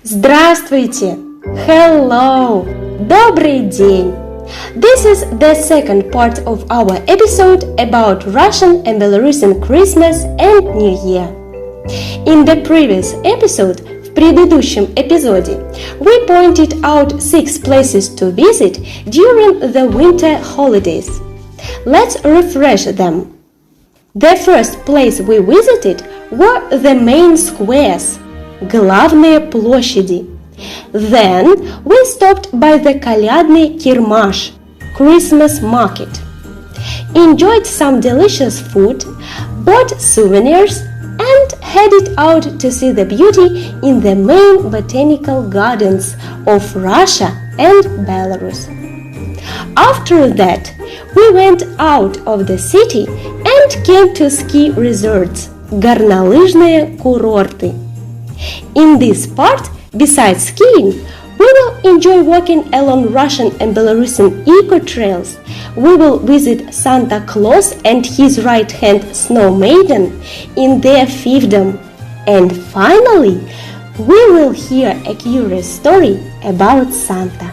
Здравствуйте! Hello! Добрый день! This is the second part of our episode about Russian and Belarusian Christmas and New Year. In the previous episode, в предыдущем эпизоде, we pointed out 6 places to visit during the winter holidays. Let's refresh them. The first place we visited were the main squares, главные площади. Then we stopped by the колядный кирмаш, Christmas market, enjoyed some delicious food, bought souvenirs, and headed out to see the beauty in the main botanical gardens of Russia and Belarus. After that, we went out of the city and came to ski resorts, горнолыжные курорты. In this part, besides skiing, we will enjoy walking along Russian and Belarusian eco-trails. We will visit Santa Claus and his right-hand snow maiden in their fiefdom. And finally, we will hear a curious story about Santa.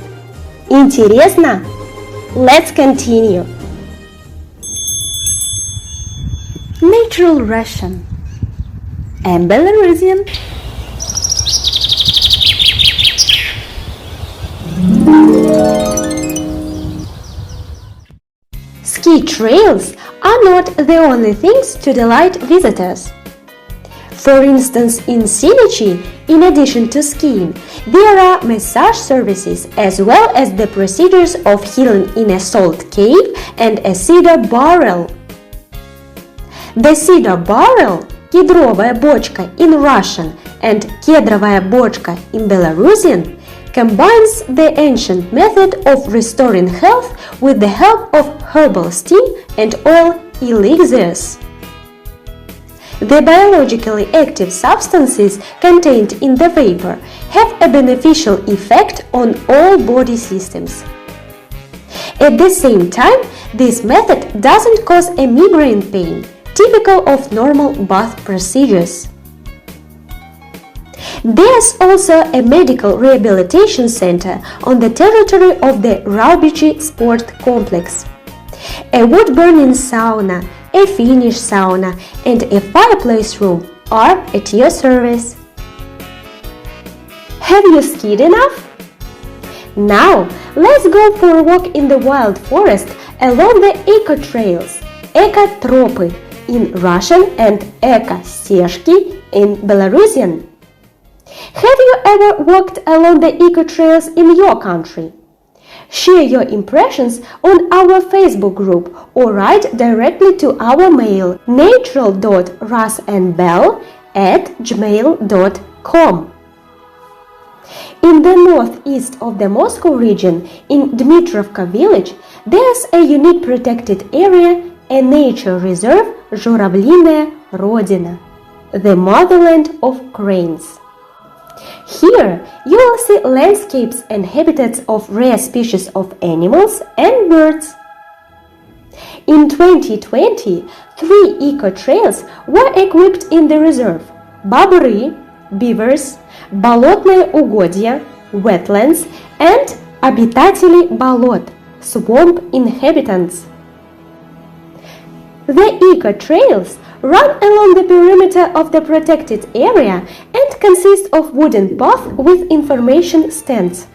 Интересно? Let's continue. Natural Russian and Belarusian. Ski trails are not the only things to delight visitors. For instance, in Sinichi, in addition to skiing, there are massage services as well as the procedures of healing in a salt cave and a cedar barrel. The cedar barrel, кедровая бочка in Russian and кедровая бочка in Belarusian, combines the ancient method of restoring health with the help of herbal steam and oil elixirs. The biologically active substances contained in the vapor have a beneficial effect on all body systems. At the same time, this method doesn't cause a migraine pain, typical of normal bath procedures. There's also a medical rehabilitation center on the territory of the Raubichi Sport Complex. A wood-burning sauna, a Finnish sauna, and a fireplace room are at your service. Have you skied enough? Now, let's go for a walk in the wild forest along the eco-trails, eco-tropy in Russian and eco-стежки in Belarusian. Have you ever walked along the eco-trails in your country? Share your impressions on our Facebook group or write directly to our mail natural.russianbell@gmail.com. In the northeast of the Moscow region, in Dmitrovka village, there's a unique protected area, a nature reserve Журавлиная Родина, the motherland of cranes. Here, you will see landscapes and habitats of rare species of animals and birds. In 2020, 3 eco-trails were equipped in the reserve: бобры, beavers, болотные угодья, wetlands, and обитатели болот, swamp inhabitants. The eco-trails run along the perimeter of the protected area and consist of wooden paths with information stands.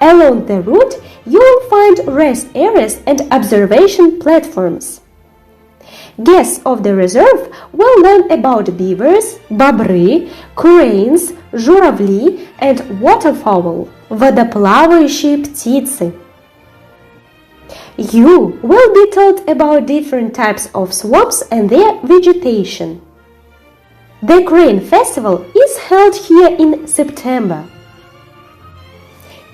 Along the route, you will find rest areas and observation platforms. Guests of the reserve will learn about beavers, бобры, cranes, журавли, and waterfowl, водоплавающие птицы. You will be taught about different types of swamps and their vegetation. The Crane Festival is held here in September.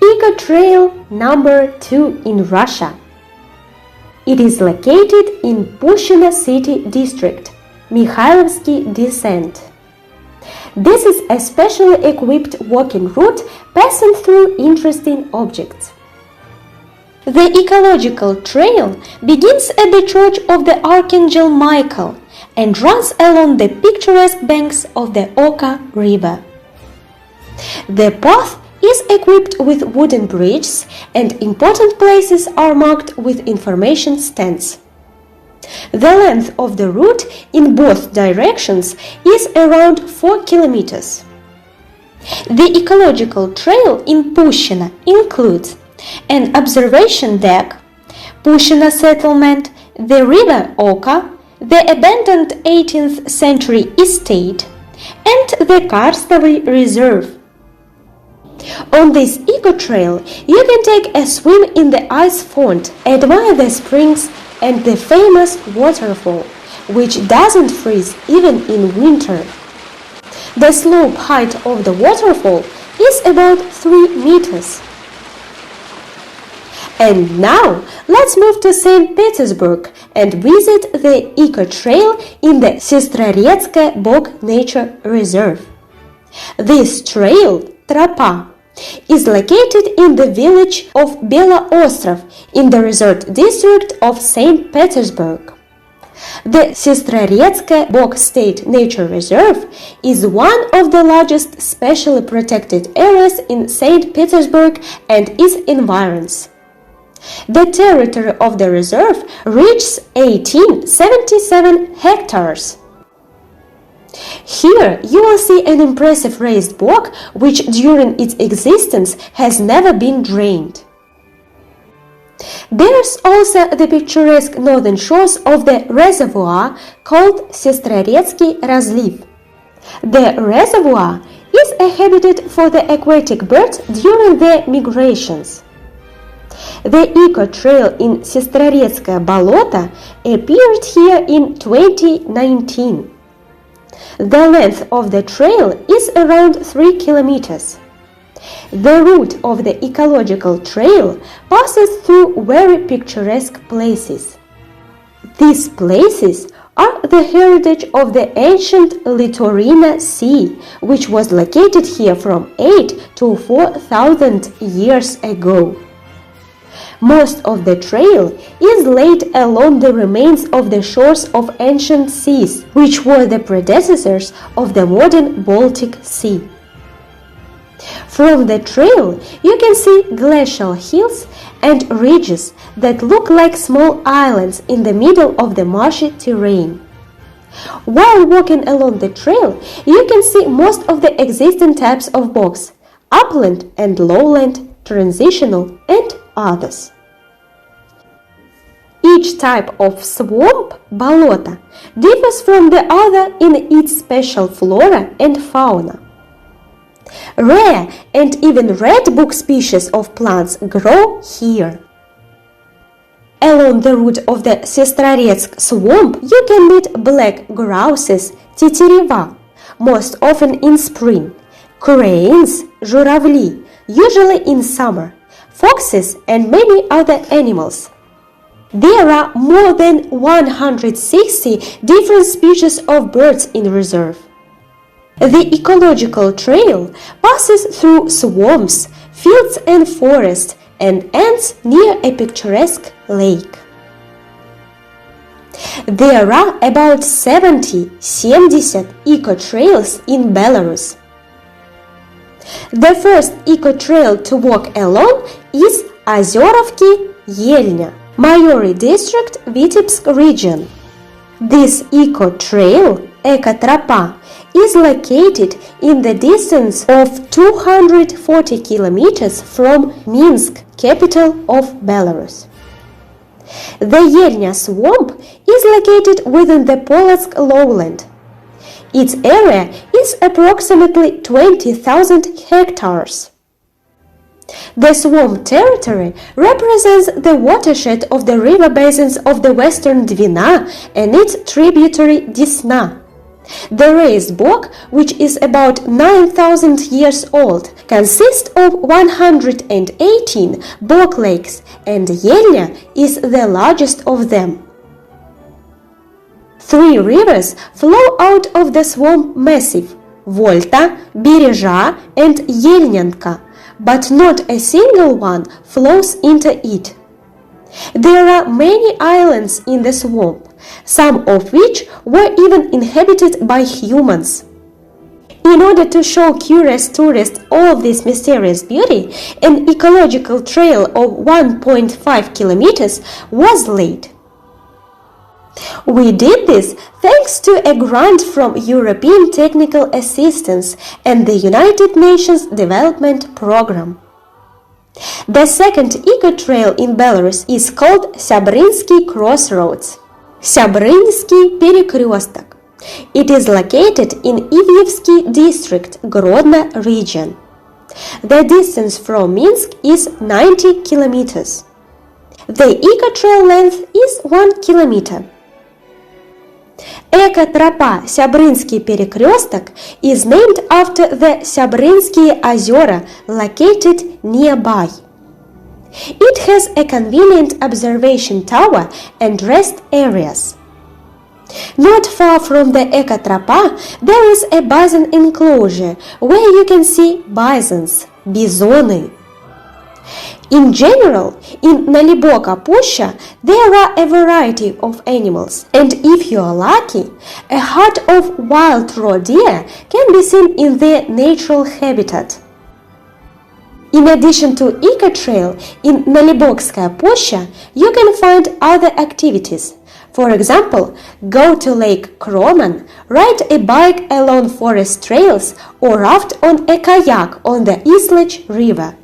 Eco Trail number 2 in Russia. It is located in Pushchino City District, Mikhailovsky Descent. This is a specially equipped walking route passing through interesting objects. The ecological trail begins at the Church of the Archangel Michael and runs along the picturesque banks of the Oka River. The path is equipped with wooden bridges and important places are marked with information stands. The length of the route in both directions is around 4 kilometers. The ecological trail in Pushchino includes an observation deck, Pushchino settlement, the river Oka, the abandoned 18th century estate, and the Karstovoy Reserve. On this eco-trail, you can take a swim in the ice font, admire the springs and the famous waterfall, which doesn't freeze even in winter. The slope height of the waterfall is about 3 meters. And now, let's move to St. Petersburg and visit the eco-trail in the Sestrorецкая Bog Nature Reserve. This trail, Tropa, is located in the village of Белооstrов in the resort district of St. Petersburg. The Sestrorецкая Bog State Nature Reserve is one of the largest specially protected areas in St. Petersburg and its environs. The territory of the reserve reaches 1877 hectares. Here you will see an impressive raised bog which during its existence has never been drained. There's also the picturesque northern shores of the reservoir called Sestrorецкий разлив. The reservoir is a habitat for the aquatic birds during their migrations. The eco-trail in Sestrorецкое болото appeared here in 2019. The length of the trail is around 3 kilometers. The route of the ecological trail passes through very picturesque places. These places are the heritage of the ancient Litorina Sea, which was located here from 8 to 4,000 years ago. Most of the trail is laid along the remains of the shores of ancient seas, which were the predecessors of the modern Baltic Sea. From the trail, you can see glacial hills and ridges that look like small islands in the middle of the marshy terrain. While walking along the trail, you can see most of the existing types of bogs: upland and lowland, transitional, and others. Each type of swamp, болото, differs from the other in its special flora and fauna. Rare and even red book species of plants grow here. Along the route of the Sestrorецк swamp, you can meet black grouses, тетерева, most often in spring, cranes, журавли, usually in summer, foxes and many other animals. There are more than 160 different species of birds in reserve. The ecological trail passes through swamps, fields and forests and ends near a picturesque lake. There are about 70 eco-trails in Belarus. The first eco-trail to walk along is Озеровки-Ельня, Mayory district, Vitebsk region. This eco-trail, Eco-Tropa, is located in the distance of 240 kilometers from Minsk, capital of Belarus. The Yelnya swamp is located within the Polotsk lowland. Its area is approximately 20,000 hectares. The swamp territory represents the watershed of the river basins of the western Двина and its tributary Desna. The raised bog, which is about 9,000 years old, consists of 118 bog lakes, and Yelnya is the largest of them. 3 rivers flow out of the swamp massif: Volta, Бережа, and Yelnyanka, but not a single one flows into it. There are many islands in the swamp, some of which were even inhabited by humans. In order to show curious tourists all this mysterious beauty, an ecological trail of 1.5 kilometers was laid. We did this thanks to a grant from European Technical Assistance and the United Nations Development Programme. The second eco-trail in Belarus is called Syabrynsky Crossroads. Syabrynsky Перекресток. It is located in Ivyevsky district, Grodno region. The distance from Minsk is 90 kilometers. The eco-trail length is 1 kilometer. Эко-тропа Syabrynsky Перекресток is named after the Syabrynsky озера located nearby. It has a convenient observation tower and rest areas. Not far from the eco-тропа, there is a bison enclosure where you can see bisons, бизоны. In general, in Naliboka Pusha, there are a variety of animals, and if you are lucky, a herd of wild roe deer can be seen in their natural habitat. In addition to eco-trail, in Nalibokskaya Pusha, you can find other activities. For example, go to Lake Kroman, ride a bike along forest trails, or raft on a kayak on the Islach River.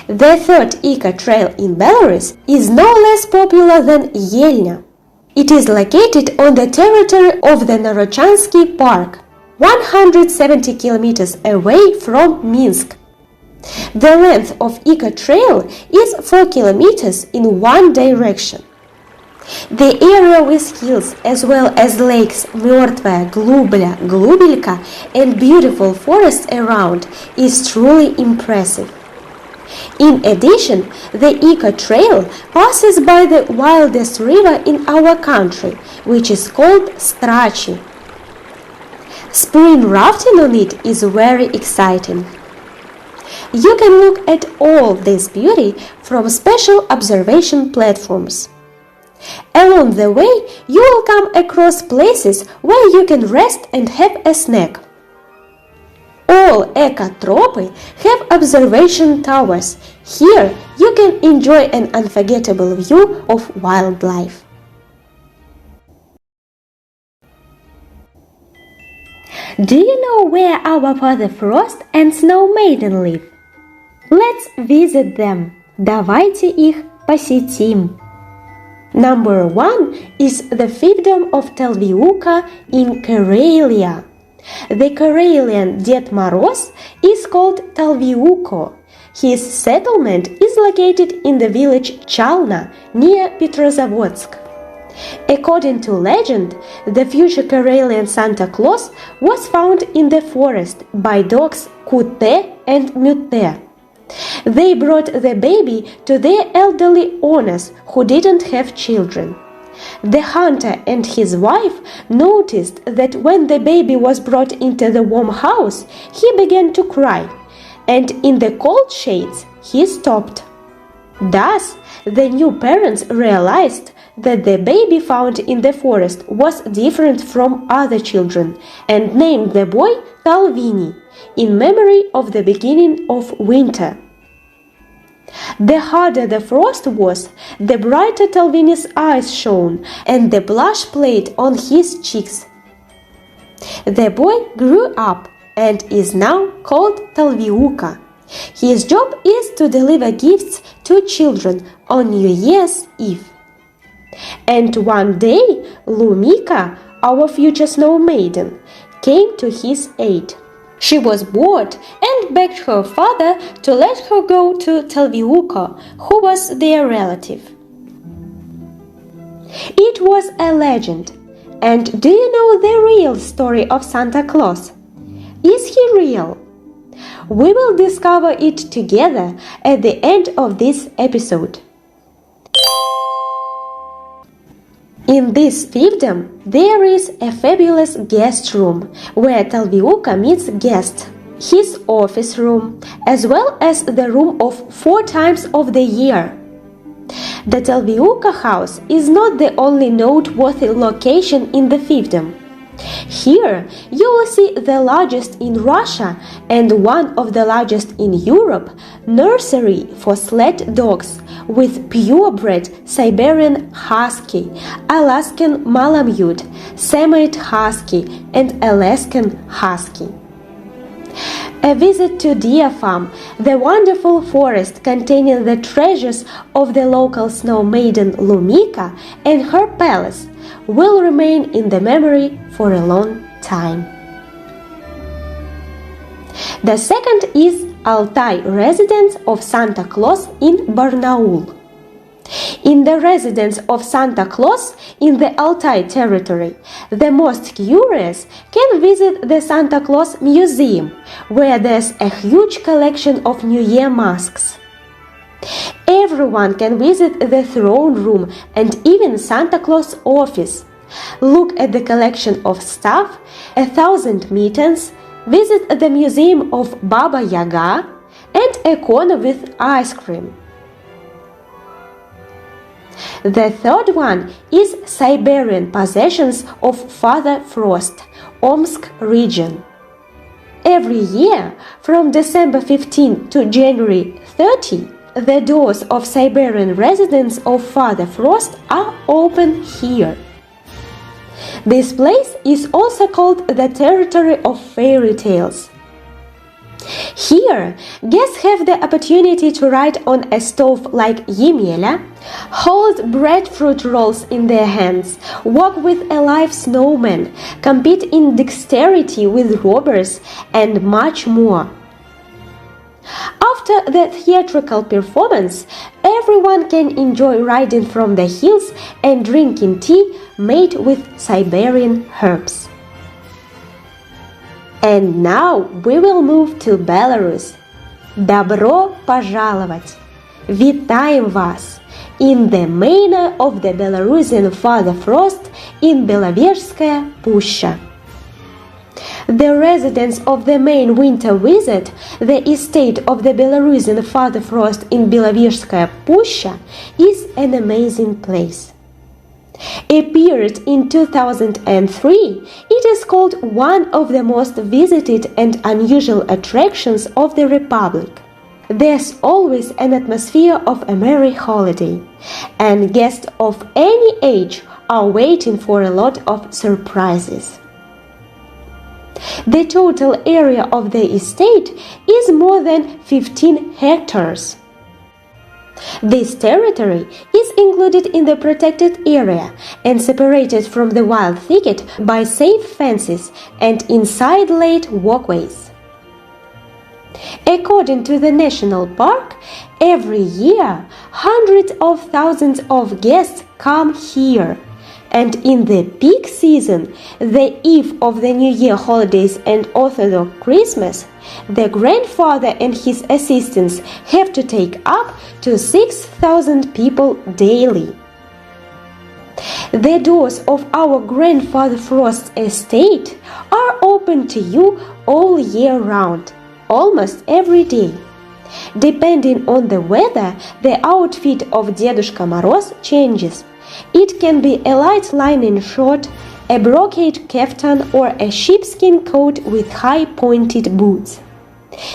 The third eco-trail in Belarus is no less popular than Yelnya. It is located on the territory of the Narochansky Park, 170 kilometers away from Minsk. The length of eco-trail is 4 kilometers in one direction. The area with hills as well as lakes Mертвая, Glubля, Glubelka and beautiful forests around is truly impressive. In addition, the eco-trail passes by the wildest river in our country, which is called Strachi. Spring rafting on it is very exciting. You can look at all this beauty from special observation platforms. Along the way, you will come across places where you can rest and have a snack. All eco-tropy have observation towers. Here you can enjoy an unforgettable view of wildlife. Do you know where our Father Frost and Snow Maiden live? Let's visit them. Давайте их посетим. Number 1 is the fiefdom of Telviuka in Karelia. The Karelian Ded Moroz is called Telviuko. His settlement is located in the village Chalna near Petrozavodsk. According to legend, the future Karelian Santa Claus was found in the forest by dogs Kute and Mute. They brought the baby to their elderly owners who didn't have children. The hunter and his wife noticed that when the baby was brought into the warm house, he began to cry, and in the cold shades he stopped. Thus, the new parents realized that the baby found in the forest was different from other children and named the boy Talvini in memory of the beginning of winter. The harder the frost was, the brighter Talvini's eyes shone and the blush played on his cheeks. The boy grew up and is now called Talviuka. His job is to deliver gifts to children on New Year's Eve. And one day, Lumika, our future snow maiden, came to his aid. She was bored and begged her father to let her go to Telviuka, who was their relative. It was a legend. And do you know the real story of Santa Claus? Is he real? We will discover it together at the end of this episode. In this fiefdom, there is a fabulous guest room where Telviuka meets guests, his office room, as well as the room of 4 times of the year. The Telviuka house is not the only noteworthy location in the fiefdom. Here you will see the largest in Russia and one of the largest in Europe nursery for sled dogs with purebred Siberian Husky, Alaskan Malamute, Semite Husky and Alaskan Husky. A visit to Deer Farm, the wonderful forest containing the treasures of the local snow maiden Lumika and her palace, will remain in the memory for a long time. The second is Altai residence of Santa Claus in Barnaul. In the residence of Santa Claus in the Altai territory, the most curious can visit the Santa Claus Museum, where there's a huge collection of New Year masks. Everyone can visit the throne room and even Santa Claus office. Look at the collection of stuff, 1,000 mittens, visit the museum of Baba Yaga, and a corner with ice cream. The third one is Siberian possessions of Father Frost, Omsk region. Every year, from December 15 to January 30, the doors of Siberian residence of Father Frost are open here. This place is also called the territory of fairy tales. Here, guests have the opportunity to ride on a stove like Yemela, hold breadfruit rolls in their hands, walk with a live snowman, compete in dexterity with robbers, and much more. After the theatrical performance, everyone can enjoy riding from the hills and drinking tea made with Siberian herbs. And now we will move to Belarus. Добро пожаловать! Вітаємо вас! In the manor of the Belarusian Father Frost in Belovezhskaya Pushcha. The residence of the main winter wizard, the estate of the Belarusian Father Frost in Belovezhskaya Pushcha, is an amazing place. Appeared in 2003, it is called one of the most visited and unusual attractions of the Republic. There's always an atmosphere of a merry holiday, and guests of any age are waiting for a lot of surprises. The total area of the estate is more than 15 hectares. This territory is included in the protected area and separated from the wild thicket by safe fences and inside-laid walkways. According to the national park, every year hundreds of thousands of guests come here, and in the peak season, the eve of the New Year holidays and Orthodox Christmas, the grandfather and his assistants have to take up to 6,000 people daily. The doors of our grandfather Frost's estate are open to you all year round, almost every day. Depending on the weather, the outfit of Dedushka Moroz changes. It can be a light linen shirt, a brocade kaftan, or a sheepskin coat with high pointed boots.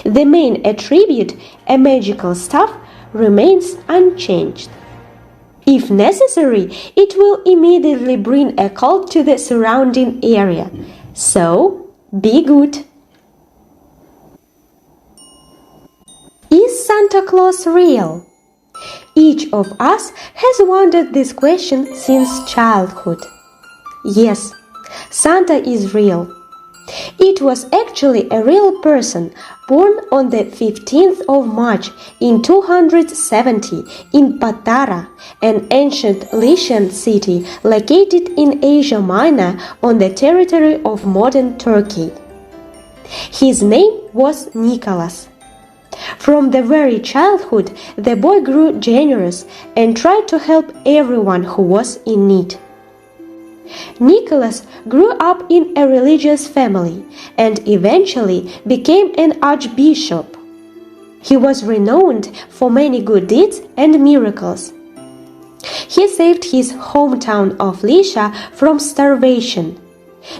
The main attribute, a magical staff, remains unchanged. If necessary, it will immediately bring a cold to the surrounding area. So, be good. Is Santa Claus real? Each of us has wondered this question since childhood. Yes, Santa is real. It was actually a real person born on the 15th of March in 270 in Patara, an ancient Lycian city located in Asia Minor on the territory of modern Turkey. His name was Nicholas. From the very childhood, the boy grew generous and tried to help everyone who was in need. Nicholas grew up in a religious family and eventually became an archbishop. He was renowned for many good deeds and miracles. He saved his hometown of Lycia from starvation.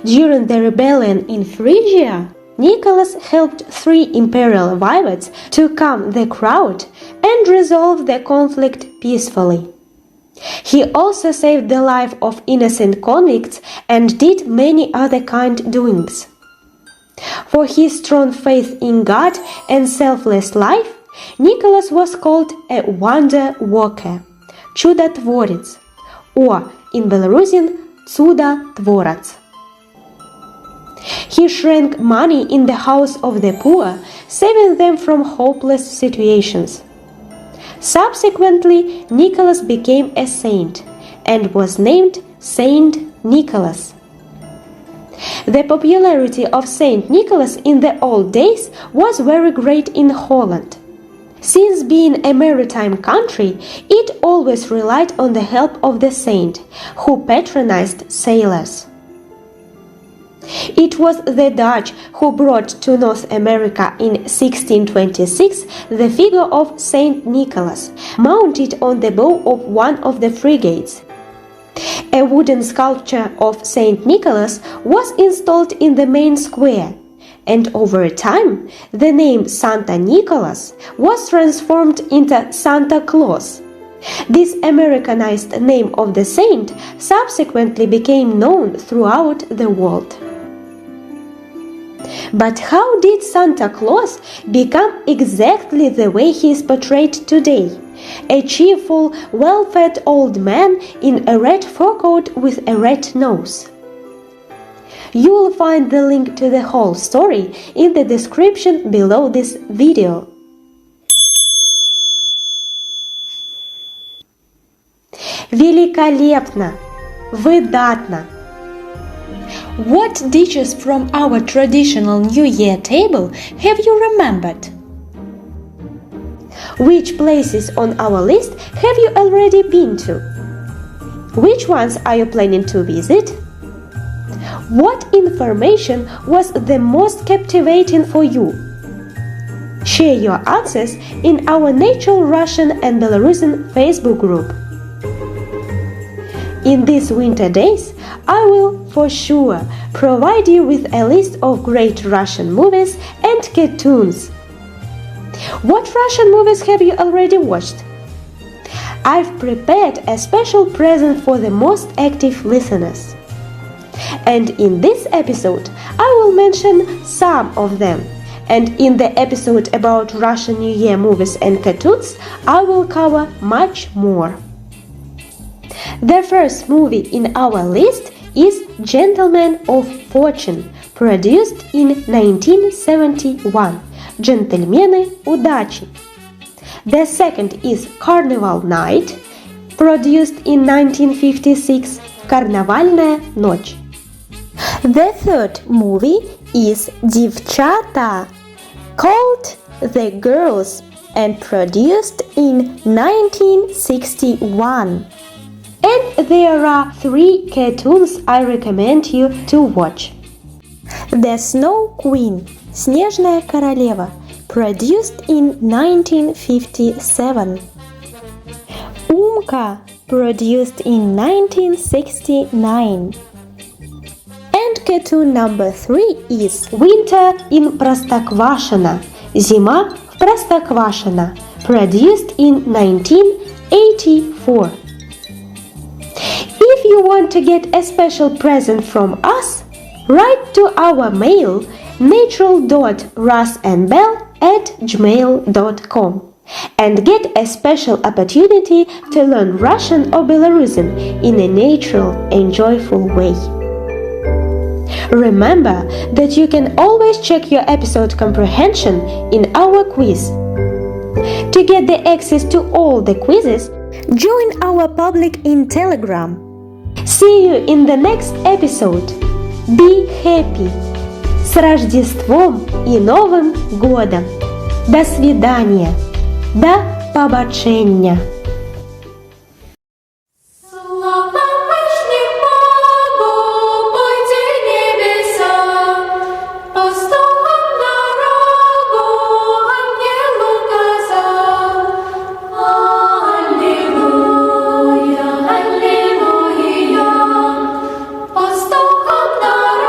During the rebellion in Phrygia, Nicholas helped 3 imperial voivodes to calm the crowd and resolve the conflict peacefully. He also saved the life of innocent convicts and did many other kind doings. For his strong faith in God and selfless life, Nicholas was called a wonder worker, чудотворец, or in Belarusian, чудотворец. He shrank money in the house of the poor, saving them from hopeless situations. Subsequently, Nicholas became a saint and was named Saint Nicholas. The popularity of Saint Nicholas in the old days was very great in Holland. Since being a maritime country, it always relied on the help of the saint, who patronized sailors. It was the Dutch who brought to North America in 1626 the figure of Saint Nicholas, mounted on the bow of one of the frigates. A wooden sculpture of Saint Nicholas was installed in the main square, and over time the name Santa Nicholas was transformed into Santa Claus. This Americanized name of the saint subsequently became known throughout the world. But how did Santa Claus become exactly the way he is portrayed today? A cheerful, well-fed old man in a red fur coat with a red nose. You will find the link to the whole story in the description below this video. Великолепно! Выдатно! What dishes from our traditional New Year table have you remembered? Which places on our list have you already been to? Which ones are you planning to visit? What information was the most captivating for you? Share your answers in our Natural Russian and Belarusian Facebook group. In these winter days, I will for sure provide you with a list of great Russian movies and cartoons. What Russian movies have you already watched? I've prepared a special present for the most active listeners. And in this episode, I will mention some of them. And in the episode about Russian New Year movies and cartoons, I will cover much more. The first movie in our list is Gentleman of Fortune, produced in 1971. Джентльмены удачи. The second is Carnival Night, produced in 1956. Карнавальная ночь. The third movie is Девчата, called The Girls, and produced in 1961. And there are 3 cartoons I recommend you to watch. The Snow Queen, Снежная королева, produced in 1957. Умка, produced in 1969. And cartoon number 3 is Winter in Простоквашино, Зима в Простоквашино, produced in 1984. If you want to get a special present from us, write to our mail natural.russandbell@gmail.com and get a special opportunity to learn Russian or Belarusian in a natural and joyful way. Remember that you can always check your episode comprehension in our quiz. To get the access to all the quizzes, join our public in Telegram. See you in the next episode. Be happy! С Рождеством и Новым годом! До свидания! До побачення! Пастухам дорога.